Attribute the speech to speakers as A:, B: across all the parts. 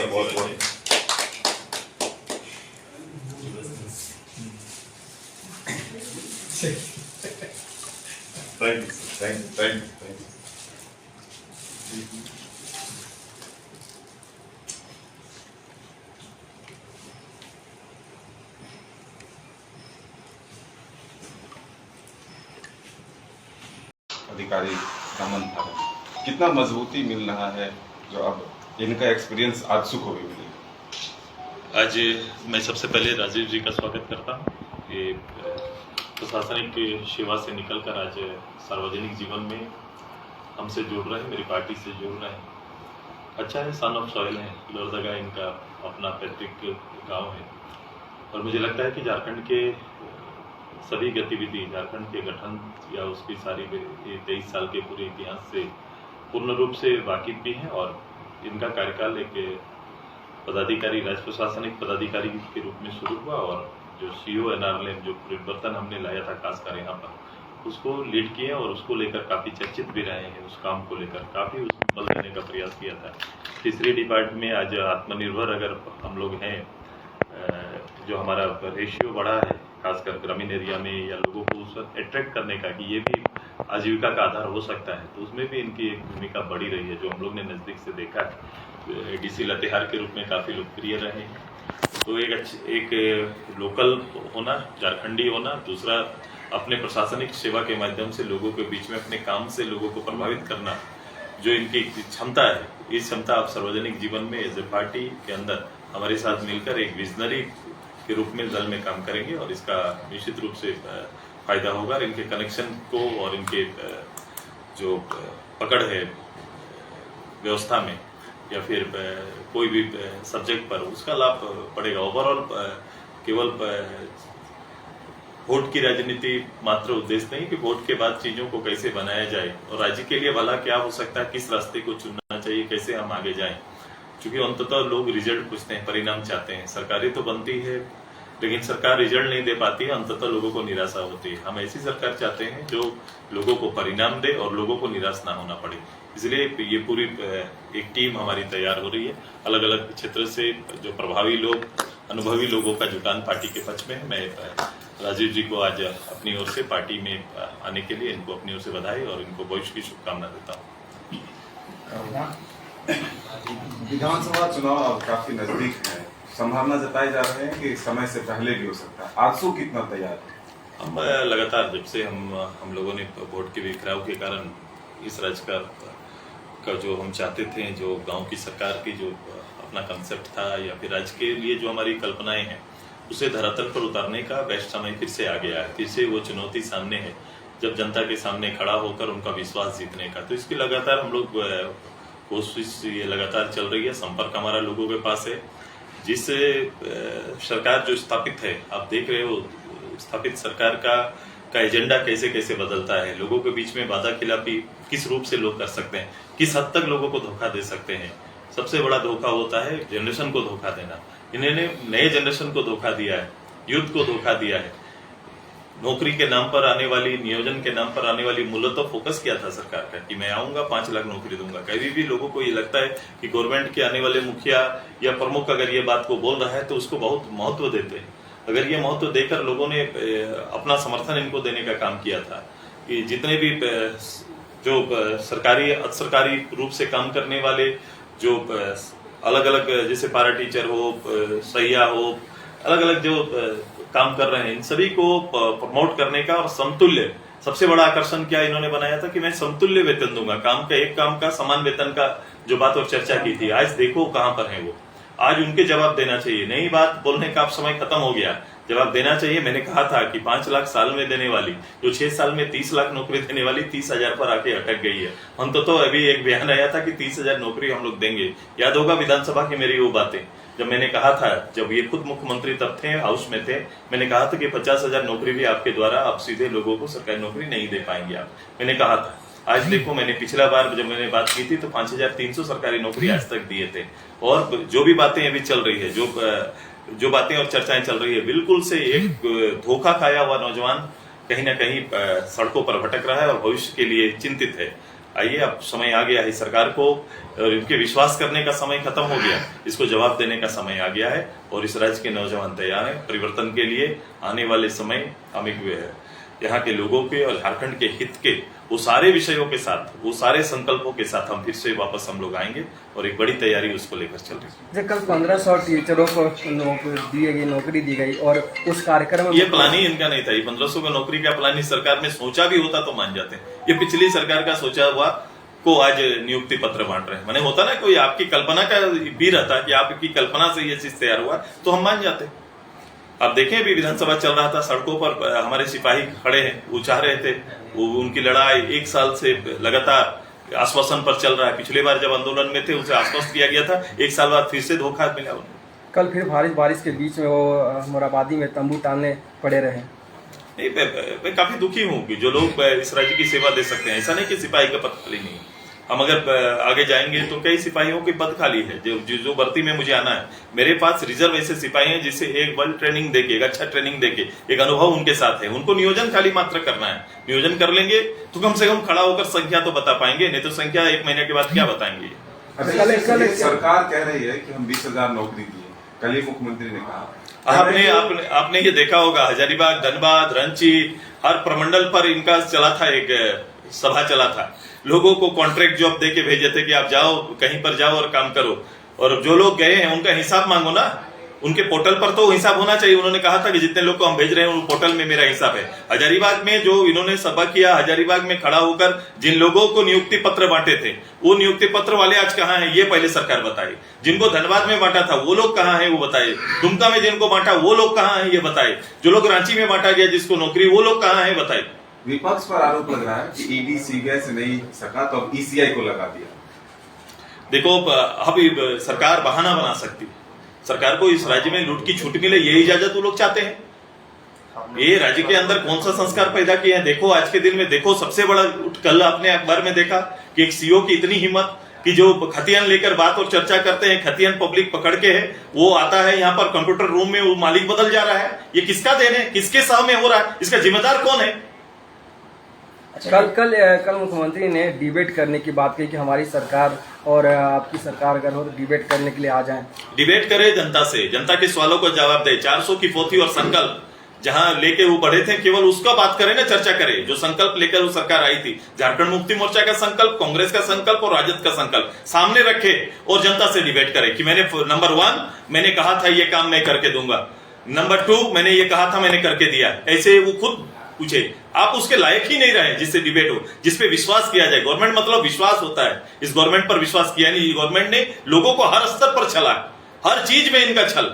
A: शुक्रिया बहुत बहुत। Thank you thank you thank you thank you. अधिकारी रमन था, कितना मजबूती मिल रहा है जो अब इनका एक्सपीरियंस आजसू को भी मिलेगा।
B: आज मैं सबसे पहले राजीव जी का स्वागत करता हूँ कि प्रशासनिक सेवा से निकलकर आज सार्वजनिक जीवन में हमसे जुड़ रहे हैं, मेरी पार्टी से जुड़ रहे हैं। अच्छा है, सन ऑफ सॉइल है, लोहरदगा इनका अपना पैतृक गांव है और मुझे लगता है कि झारखंड के सभी गतिविधि, झारखंड के गठन या उसकी सारी 23 साल के पूरे इतिहास से पूर्ण रूप से वाकिफ भी हैं और इनका कार्यकाल एक पदाधिकारी, राज्य प्रशासनिक पदाधिकारी के रूप में शुरू हुआ और जो सीओ एनआरएलएम जो परिवर्तन हमने लाया था खासकर यहाँ पर, उसको लीड किए और उसको लेकर काफ़ी चर्चित भी रहे हैं। उस काम को लेकर काफ़ी उसमें बल देने का प्रयास किया था। तीसरी डिपार्टमेंट में आज आत्मनिर्भर अगर हम लोग हैं, जो हमारा रेशियो बढ़ा है खासकर ग्रामीण एरिया में, या लोगों को उस वक्त अट्रैक्ट करने का कि ये भी आजीविका का आधार हो सकता है, तो उसमें भी इनकी एक भूमिका बड़ी रही है जो हम लोग ने नज़दीक से देखा है। एडीसी लातेहार के रूप में काफ़ी लोकप्रिय रहे हैं। तो एक लोकल होना, झारखंडी होना, दूसरा अपने प्रशासनिक सेवा के माध्यम से लोगों के बीच में अपने काम से लोगों को प्रभावित करना, जो इनकी क्षमता है, इस क्षमता आप सार्वजनिक जीवन में एज ए पार्टी के अंदर हमारे साथ मिलकर एक विजनरी के रूप में दल में काम करेंगे और इसका निश्चित रूप से फायदा होगा। इनके कनेक्शन को और इनके जो पकड़ है व्यवस्था में या फिर कोई भी सब्जेक्ट पर, उसका लाभ पड़ेगा। ओवरऑल केवल वोट की राजनीति मात्र उद्देश्य नहीं कि वोट के बाद चीजों को कैसे बनाया जाए और राज्य के लिए भला क्या हो सकता है, किस रास्ते को चुनना चाहिए, कैसे हम आगे जाएं। क्योंकि अंततः लोग रिजल्ट पूछते हैं, परिणाम चाहते हैं। सरकारें तो बनती है लेकिन सरकार रिजल्ट नहीं दे पाती है, अंततः लोगों को निराशा होती है। हम ऐसी सरकार चाहते हैं जो लोगों को परिणाम दे और लोगों को निराश ना होना पड़े। इसलिए ये पूरी एक टीम हमारी तैयार हो रही है। अलग अलग क्षेत्र से जो प्रभावी लोग, अनुभवी लोगों का जुटान पार्टी के पक्ष में। मैं राजीव जी को आज अपनी ओर से पार्टी में आने के लिए इनको अपनी ओर से बधाई और इनको भविष्य की शुभकामना देता हूँ।
A: विधानसभा चुनाव अब काफी नजदीक है, संभावना जताई जा रहे हैं कि समय से पहले भी हो सकता है। आजसू कितना तैयार है?
B: हम लगातार जब से हम लोगों ने वोट के बिखराव के कारण इस राज्य का जो हम चाहते थे, जो गांव की सरकार की जो अपना कंसेप्ट था या फिर राज्य के लिए जो हमारी कल्पनाएं हैं, उसे धरातल पर उतारने का बेस्ट समय फिर से आ गया है। फिर से वो चुनौती सामने है जब जनता के सामने खड़ा होकर उनका विश्वास जीतने का। तो इसकी लगातार हम लोग कोशिश ये लगातार चल रही है। संपर्क हमारा लोगों के पास है। जिस सरकार जो स्थापित है, आप देख रहे हो स्थापित सरकार का एजेंडा कैसे कैसे बदलता है। लोगों के बीच में वादा खिलाफी किस रूप से लोग कर सकते हैं, किस हद तक लोगों को धोखा दे सकते हैं। सबसे बड़ा धोखा होता है जनरेशन को धोखा देना। इन्होंने नए जनरेशन को धोखा दिया है, यूथ को धोखा दिया है। नौकरी के नाम पर आने वाली, नियोजन के नाम पर आने वाली मूलतः फोकस किया था सरकार का कि मैं आऊंगा 5 लाख नौकरी दूंगा। कभी भी लोगों को ये लगता है कि गवर्नमेंट के आने वाले मुखिया या प्रमुख अगर ये बात को बोल रहा है तो उसको बहुत महत्व देते हैं। अगर ये महत्व देकर लोगों ने अपना समर्थन इनको देने का काम किया था कि जितने भी जो सरकारी सरकारी रूप से काम करने वाले, जो अलग अलग जैसे पारा टीचर हो, सैया हो, अलग अलग जो काम कर रहे हैं, इन सभी को प्रमोट करने का और समतुल्य, सबसे बड़ा आकर्षण क्या इन्होंने बनाया था कि मैं समतुल्य वेतन दूंगा। काम का, एक काम का समान वेतन का जो बात और चर्चा की थी, आज देखो कहां पर है वो। आज उनके जवाब देना चाहिए। नई बात बोलने का अब समय खत्म हो गया, जवाब देना चाहिए। मैंने कहा था कि 5 लाख साल में देने वाली, जो 6 साल में 30 लाख नौकरी देने वाली 30,000 पर आके अटक गई है। तो अभी एक बयान आया था कि 30,000 नौकरी हम लोग देंगे। याद होगा विधानसभा की मेरी वो बातें, जब मैंने कहा था, जब ये खुद मुख्यमंत्री तब थे, हाउस में थे, मैंने कहा था कि 50,000 नौकरी भी आपके द्वारा आप सीधे लोगों को सरकारी नौकरी नहीं दे पाएंगे आप। मैंने कहा था। आज देखो, मैंने पिछला बार जब मैंने बात की थी तो 5,300 सरकारी नौकरी आज तक दिए थे। और जो भी बातें अभी चल रही है, जो बातें और चर्चाएं चल रही है, बिल्कुल से एक धोखा खाया हुआ नौजवान कहीं ना कहीं सड़कों पर भटक रहा है और भविष्य के लिए चिंतित है। आइए अब समय आ गया है सरकार को, और इनके विश्वास करने का समय खत्म हो गया, इसको जवाब देने का समय आ गया है। और इस राज्य के नौजवान तैयार हैं परिवर्तन के लिए। आने वाले समय हम एक यहाँ के लोगों के और झारखंड के हित के वो सारे विषयों के साथ, वो सारे संकल्पों के साथ हम फिर से वापस हम लोग आएंगे और एक बड़ी तैयारी उसको लेकर चल रही है।
C: कल 1500 टीचरों को नौकरी दी गई और उस कार्यक्रम में
B: ये प्लान ही इनका नहीं था। ये 1500 का नौकरी का प्लान इस सरकार में सोचा भी होता तो मान जाते। ये पिछली सरकार का सोचा हुआ को आज नियुक्ति पत्र बांट रहे हैं। मैंने होता ना कोई आपकी कल्पना का भी रहता कि आपकी कल्पना से ये चीज तैयार हुआ तो हम मान जाते। अब देखें अभी विधानसभा चल रहा था, सड़कों पर हमारे सिपाही खड़े हैं, वो चाह रहे थे, वो उनकी लड़ाई 1 साल से लगातार आश्वासन पर चल रहा है। पिछली बार जब आंदोलन में थे उसे आश्वस्त किया गया था, 1 साल बाद फिर से धोखा मिला उनको।
C: कल फिर बारिश के बीच में वो मोराबादी में तंबू टालने पड़े रहे।
B: नहीं, मैं काफी दुखी हूँ कि जो लोग इस राज्य की सेवा दे सकते हैं। ऐसा नहीं कि सिपाही का पद खाली नहीं है। हम अगर आगे जाएंगे तो कई सिपाहियों के पद खाली है जो भर्ती में मुझे आना है। मेरे पास रिजर्व ऐसे सिपाही हैं जिसे एक बल ट्रेनिंग देके, एक अच्छा ट्रेनिंग देके, एक अनुभव उनके साथ है। उनको नियोजन खाली मात्र करना है। नियोजन कर लेंगे तो कम से कम खड़ा होकर संख्या तो बता पाएंगे, नहीं तो संख्या 1 महीने के बाद क्या बताएंगे।
A: सरकार कह रही है कि हम 20,000 नौकरी दिए, कल ही मुख्यमंत्री ने कहा।
B: आपने ये देखा होगा, हजारीबाग, धनबाद, रांची, हर प्रमंडल पर इनका चला था, एक सभा चला था। लोगों को कॉन्ट्रैक्ट जॉब देके भेजे थे कि आप जाओ, कहीं पर जाओ और काम करो। और जो लोग गए हैं उनका हिसाब मांगो ना, उनके पोर्टल पर तो हिसाब होना चाहिए। उन्होंने कहा था कि जितने लोग को हम भेज रहे हैं उन पोर्टल में मेरा हिसाब है। हजारीबाग में जो इन्होंने सभा किया, हजारीबाग में खड़ा होकर जिन लोगों को नियुक्ति पत्र बांटे थे, वो नियुक्ति पत्र वाले आज कहाँ हैं ये पहले सरकार बताए। जिनको धनबाद में बांटा था वो लोग कहाँ हैं वो बताए। दुमका में जिनको बांटा वो लोग कहाँ हैं ये बताए। जो लोग रांची में बांटा गया जिसको नौकरी, वो लोग कहाँ हैं बताए।
A: विपक्ष पर आरोप लग रहा है कि ईडी सीबीआई से नहीं सका तो अब ईसीआई को लगा दिया।
B: देखो, अब सरकार बहाना बना सकती है। सरकार को इस राज्य में लूट की छूट मिले, ये इजाजत वो लोग चाहते हैं। ये राज्य के अंदर कौन सा संस्कार पैदा किया है। देखो आज के दिन में, देखो सबसे बड़ा, कल आपने अखबार में देखा कि एक सीओ की इतनी हिम्मत कि जो खतियान लेकर बात और चर्चा करते हैं, खतियान पब्लिक पकड़ के है, वो आता है यहाँ पर कंप्यूटर रूम में, वो मालिक बदल जा रहा है। ये किसका देन है, किसके साह में हो रहा है, इसका जिम्मेदार कौन है।
C: कल मुख्यमंत्री ने डिबेट करने की बात कही कि हमारी सरकार और आपकी सरकार अगर हो तो डिबेट करने के लिए आ जाएं।
B: डिबेट करे जनता से, जनता के सवालों को जवाब दे। 400 की पोथी और संकल्प जहां लेके वो बढ़े थे, केवल उसका बात करें ना, चर्चा करें। जो संकल्प लेकर वो सरकार आई थी, झारखंड मुक्ति मोर्चा का संकल्प, कांग्रेस का संकल्प और राजद का संकल्प सामने रखे और जनता से डिबेट करे कि मैंने नंबर 1 मैंने कहा था ये काम मैं करके दूंगा, नंबर 2 मैंने ये कहा था मैंने करके दिया। ऐसे वो खुद पूछे। आप उसके लायक ही नहीं रहे जिससे डिबेट हो, जिसपे विश्वास किया जाए। गवर्नमेंट मतलब विश्वास होता है। इस गवर्नमेंट पर विश्वास किया नहीं। गवर्नमेंट ने लोगों को हर स्तर पर छला, हर चीज में इनका छल,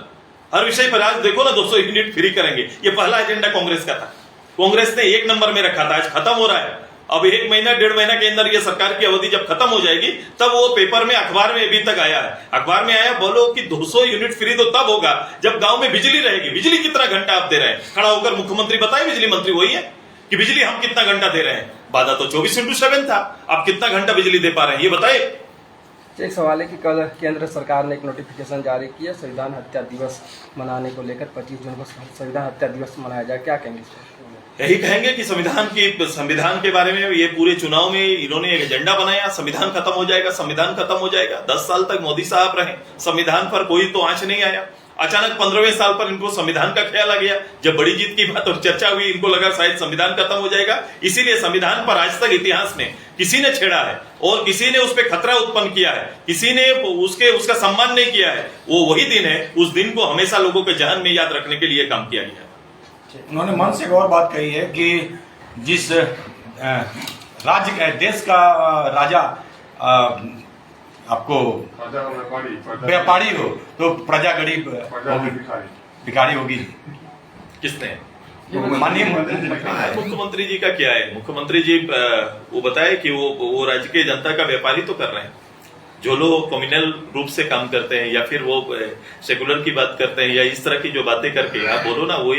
B: हर विषय पर। आज देखो ना 200 यूनिट फ्री करेंगे, ये पहला एजेंडा कांग्रेस का था। कांग्रेस ने 1 नंबर में रखा था, आज खत्म हो रहा है। अब 1 महीना 1.5 महीना के अंदर ये सरकार की अवधि जब खत्म हो जाएगी तब वो पेपर में, अखबार में अभी तक आया है। अखबार में आया, बोलो कि 200 यूनिट फ्री तो तब होगा जब गांव में बिजली रहेगी। बिजली कितना घंटा आप दे रहे हैं? खड़ा होकर मुख्यमंत्री बताए, बिजली मंत्री वही है कि बिजली हम कितना घंटा दे रहे हैं। वादा तो 24/7 था, आप कितना घंटा बिजली दे पा रहे हैं ये बताए।
C: एक सवाल है कि कल केंद्र सरकार ने एक नोटिफिकेशन जारी किया संविधान हत्या दिवस मनाने को लेकर, 25 जून को संविधान हत्या दिवस मनाया जाए, क्या कहेंगे?
B: यही कहेंगे कि संविधान के बारे में ये पूरे चुनाव में इन्होंने एक एजेंडा बनाया, संविधान खत्म हो जाएगा, संविधान खत्म हो जाएगा। 10 साल तक मोदी साहब रहे, संविधान पर कोई तो आंच नहीं आया। अचानक 15वें साल पर इनको संविधान का ख्याल आ गया। जब बड़ी जीत की बात और चर्चा हुई, इनको लगा शायद संविधान खत्म हो जाएगा। इसीलिए संविधान पर आज तक इतिहास में किसी ने छेड़ा है और किसी ने उस पर खतरा उत्पन्न किया है, किसी ने उसका सम्मान नहीं किया है, वो वही दिन है। उस दिन को हमेशा लोगों के जहन में याद रखने के लिए काम किया गया।
D: उन्होंने मन से एक और बात कही है कि जिस राज्य का, देश का राजा आपको व्यापारी हो तो प्रजा गरीब होगी, भिखारी होगी।
B: किसने?
D: माननीय
B: मुख्यमंत्री जी का क्या है? मुख्यमंत्री जी वो बताए कि वो राज्य के जनता का व्यापारी तो कर रहे हैं। जो लोग कम्युनल रूप से काम करते हैं या फिर वो सेकुलर की बात करते हैं या इस तरह की जो बातें करके आप बोलो ना, वो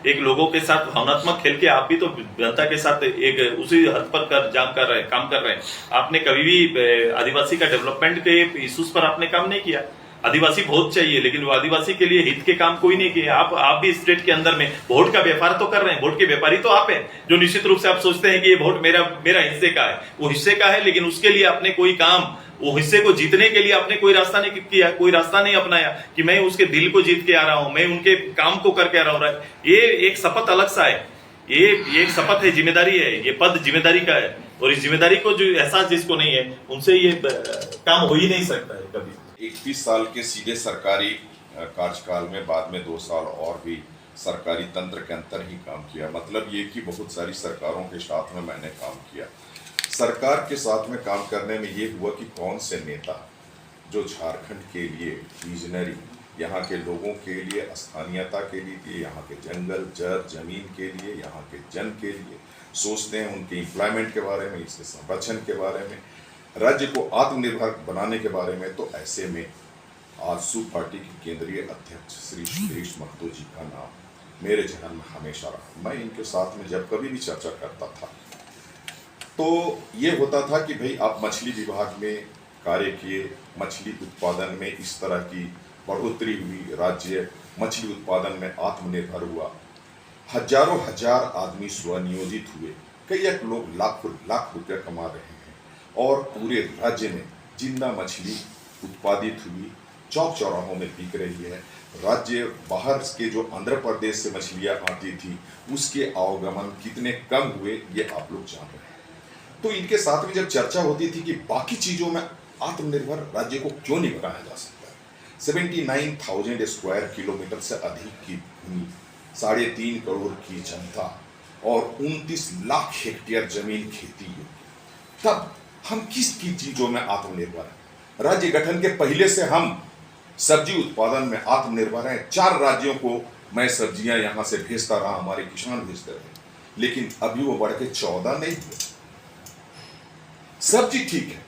B: एक लोगों के साथ भावनात्मक खेल के आप भी तो जनता के साथ एक उसी हद पर काम कर रहे हैं। आपने कभी भी आदिवासी का डेवलपमेंट के इश्यूज पर आपने काम नहीं किया। आदिवासी बहुत चाहिए, लेकिन वो आदिवासी के लिए हित के काम कोई नहीं किए। आप भी स्टेट के अंदर में वोट का व्यापार तो कर रहे हैं, वोट के व्यापारी तो आप हैं, जो निश्चित रूप से आप सोचते हैं कि ये वोट मेरा हिस्से का है, वो हिस्से का है, लेकिन उसके लिए आपने कोई काम, वो हिस्से को जीतने के लिए आपने कोई रास्ता नहीं किया, कोई रास्ता नहीं अपनाया कि मैं उसके दिल को जीत के आ रहा हूं, मैं उनके काम को करके आ रहा हूं। ये एक शपथ अलग सा है, ये एक शपथ है, जिम्मेदारी है, ये पद जिम्मेदारी का है, और इस जिम्मेदारी को जो एहसास जिसको नहीं है, उनसे ये काम हो ही नहीं सकता है कभी।
E: 21 साल के सीधे सरकारी कार्यकाल में बाद में 2 साल और भी सरकारी तंत्र के अंदर ही काम किया। मतलब ये कि बहुत सारी सरकारों के साथ में मैंने काम किया। सरकार के साथ में काम करने में ये हुआ कि कौन से नेता जो झारखंड के लिए विजनरी, यहाँ के लोगों के लिए, स्थानीयता के लिए, यहाँ के जंगल जर जमीन के लिए, यहाँ के जन के लिए सोचते हैं, उनके एम्प्लॉयमेंट के बारे में, इसके संरक्षण के बारे में, राज्य को आत्मनिर्भर बनाने के बारे में। तो ऐसे में आजसू पार्टी के केंद्रीय अध्यक्ष श्री सुदेश महतो जी का नाम मेरे जहन में हमेशा रहा। मैं इनके साथ में जब कभी भी चर्चा करता था तो ये होता था कि भाई आप मछली विभाग में कार्य किए, मछली उत्पादन में इस तरह की बढ़ोतरी हुई, राज्य मछली उत्पादन में आत्मनिर्भर हुआ, हजारों हजार आदमी स्वनियोजित हुए, कई एक लोग लाख रुपया कमा रहे हैं, और पूरे राज्य में जिंदा मछली उत्पादित हुई, चौक चौराहों में बिक रही है। राज्य बाहर के जो आंध्र प्रदेश से मछलियाँ आती थी उसके आवागमन कितने कम हुए ये आप लोग जान रहे हैं। तो इनके साथ में जब चर्चा होती थी कि बाकी चीज़ों में आत्मनिर्भर राज्य को क्यों नहीं बनाया जा सकता है। 79,000 स्क्वायर किलोमीटर से अधिक की भूमि, 3.5 करोड़ की जनता और 29 लाख हेक्टेयर जमीन खेती योग्य, तब हम किस की चीज़ों में आत्मनिर्भर हैं। राज्य गठन के पहले से हम सब्जी उत्पादन में आत्मनिर्भर हैं। 4 राज्यों को मैं सब्जियां यहाँ से भेजता रहा, हमारे किसान भेजते रहे, लेकिन अभी वो बढ़ के 14 नहीं हुए। सब्जी ठीक है,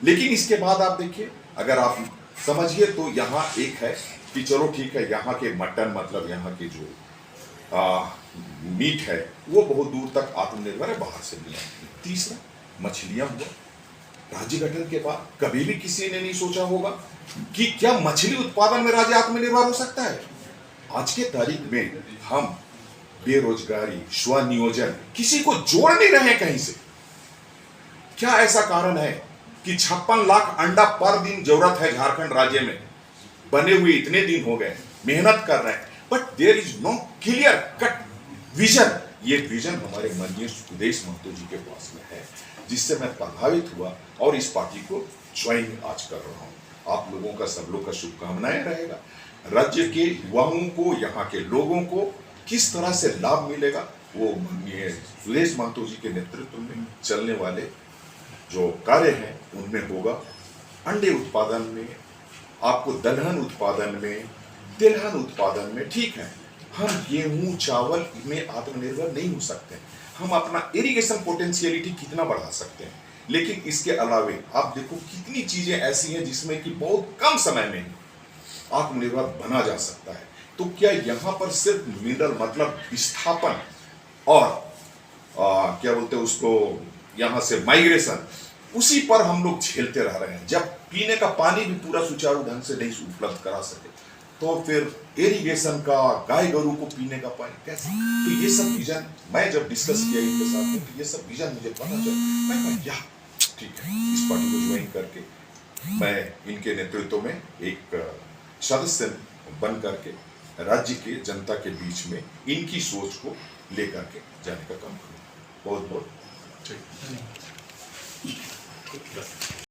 E: लेकिन इसके बाद आप देखिए, अगर आप समझिए तो यहाँ एक है कि चलो ठीक है, यहाँ के मटन, मतलब यहाँ के जो मीट है वो बहुत दूर तक आत्मनिर्भर है, बाहर से नहीं आती। तीसरा मछलियाँ हुआ। राज्य गठन के बाद कभी भी किसी ने नहीं सोचा होगा कि क्या मछली उत्पादन में राज्य आत्मनिर्भर हो सकता है। आज के तारीख में हम बेरोजगारी, स्वनियोजन, किसी को जोड़ नहीं रहे कहीं से। क्या ऐसा कारण है कि 56 लाख अंडा पर दिन जरूरत है झारखंड राज्य में, बने हुए इतने दिन हो गए, मेहनत कर रहे हैं, but there is no clear cut vision. ये विजन हमारे माननीय सुदेश महतो जी के पास में है, जिससे मैं प्रभावित हुआ और इस पार्टी को ज्वाइन आज कर रहा हूँ। आप लोगों का, सब लोग का शुभकामनाएं रहेगा। राज्य के युवाओं को, यहाँ के लोगों को किस तरह से लाभ मिलेगा, वो माननीय सुदेश महतो जी के नेतृत्व में चलने वाले जो कार्य हैं उनमें होगा। अंडे उत्पादन में, आपको दलहन उत्पादन में, तिलहन उत्पादन में, ठीक है, हम गेहूं चावल में आत्मनिर्भर नहीं हो सकते। हम अपना इरिगेशन पोटेंशियलिटी कितना बढ़ा सकते हैं, लेकिन इसके अलावे आप देखो कितनी चीजें ऐसी हैं जिसमें कि बहुत कम समय में आत्मनिर्भर बना जा सकता है। तो क्या यहाँ पर सिर्फ मिनरल, मतलब विस्थापन और क्या बोलते हैं उसको, यहाँ से माइग्रेशन, उसी पर हम लोग झेलते रह रहे हैं। जब पीने का पानी भी पूरा सुचारू ढंग से नहीं उपलब्ध करा सके तो फिर इरिगेशन का, गाय गरु को पीने का पानी कैसे। तो ये सब विजन मैं जब डिस्कस किया इनके साथ में, तो ये सब विजन मुझे पता चला। मैं कहा या ठीक है, इस पार्टी को ज्वाइन करके मैं इनके नेतृत्व में एक सदस्य बन करके राज्य के जनता के बीच में इनकी सोच को लेकर के जाने का काम करूँ। बहुत बहुत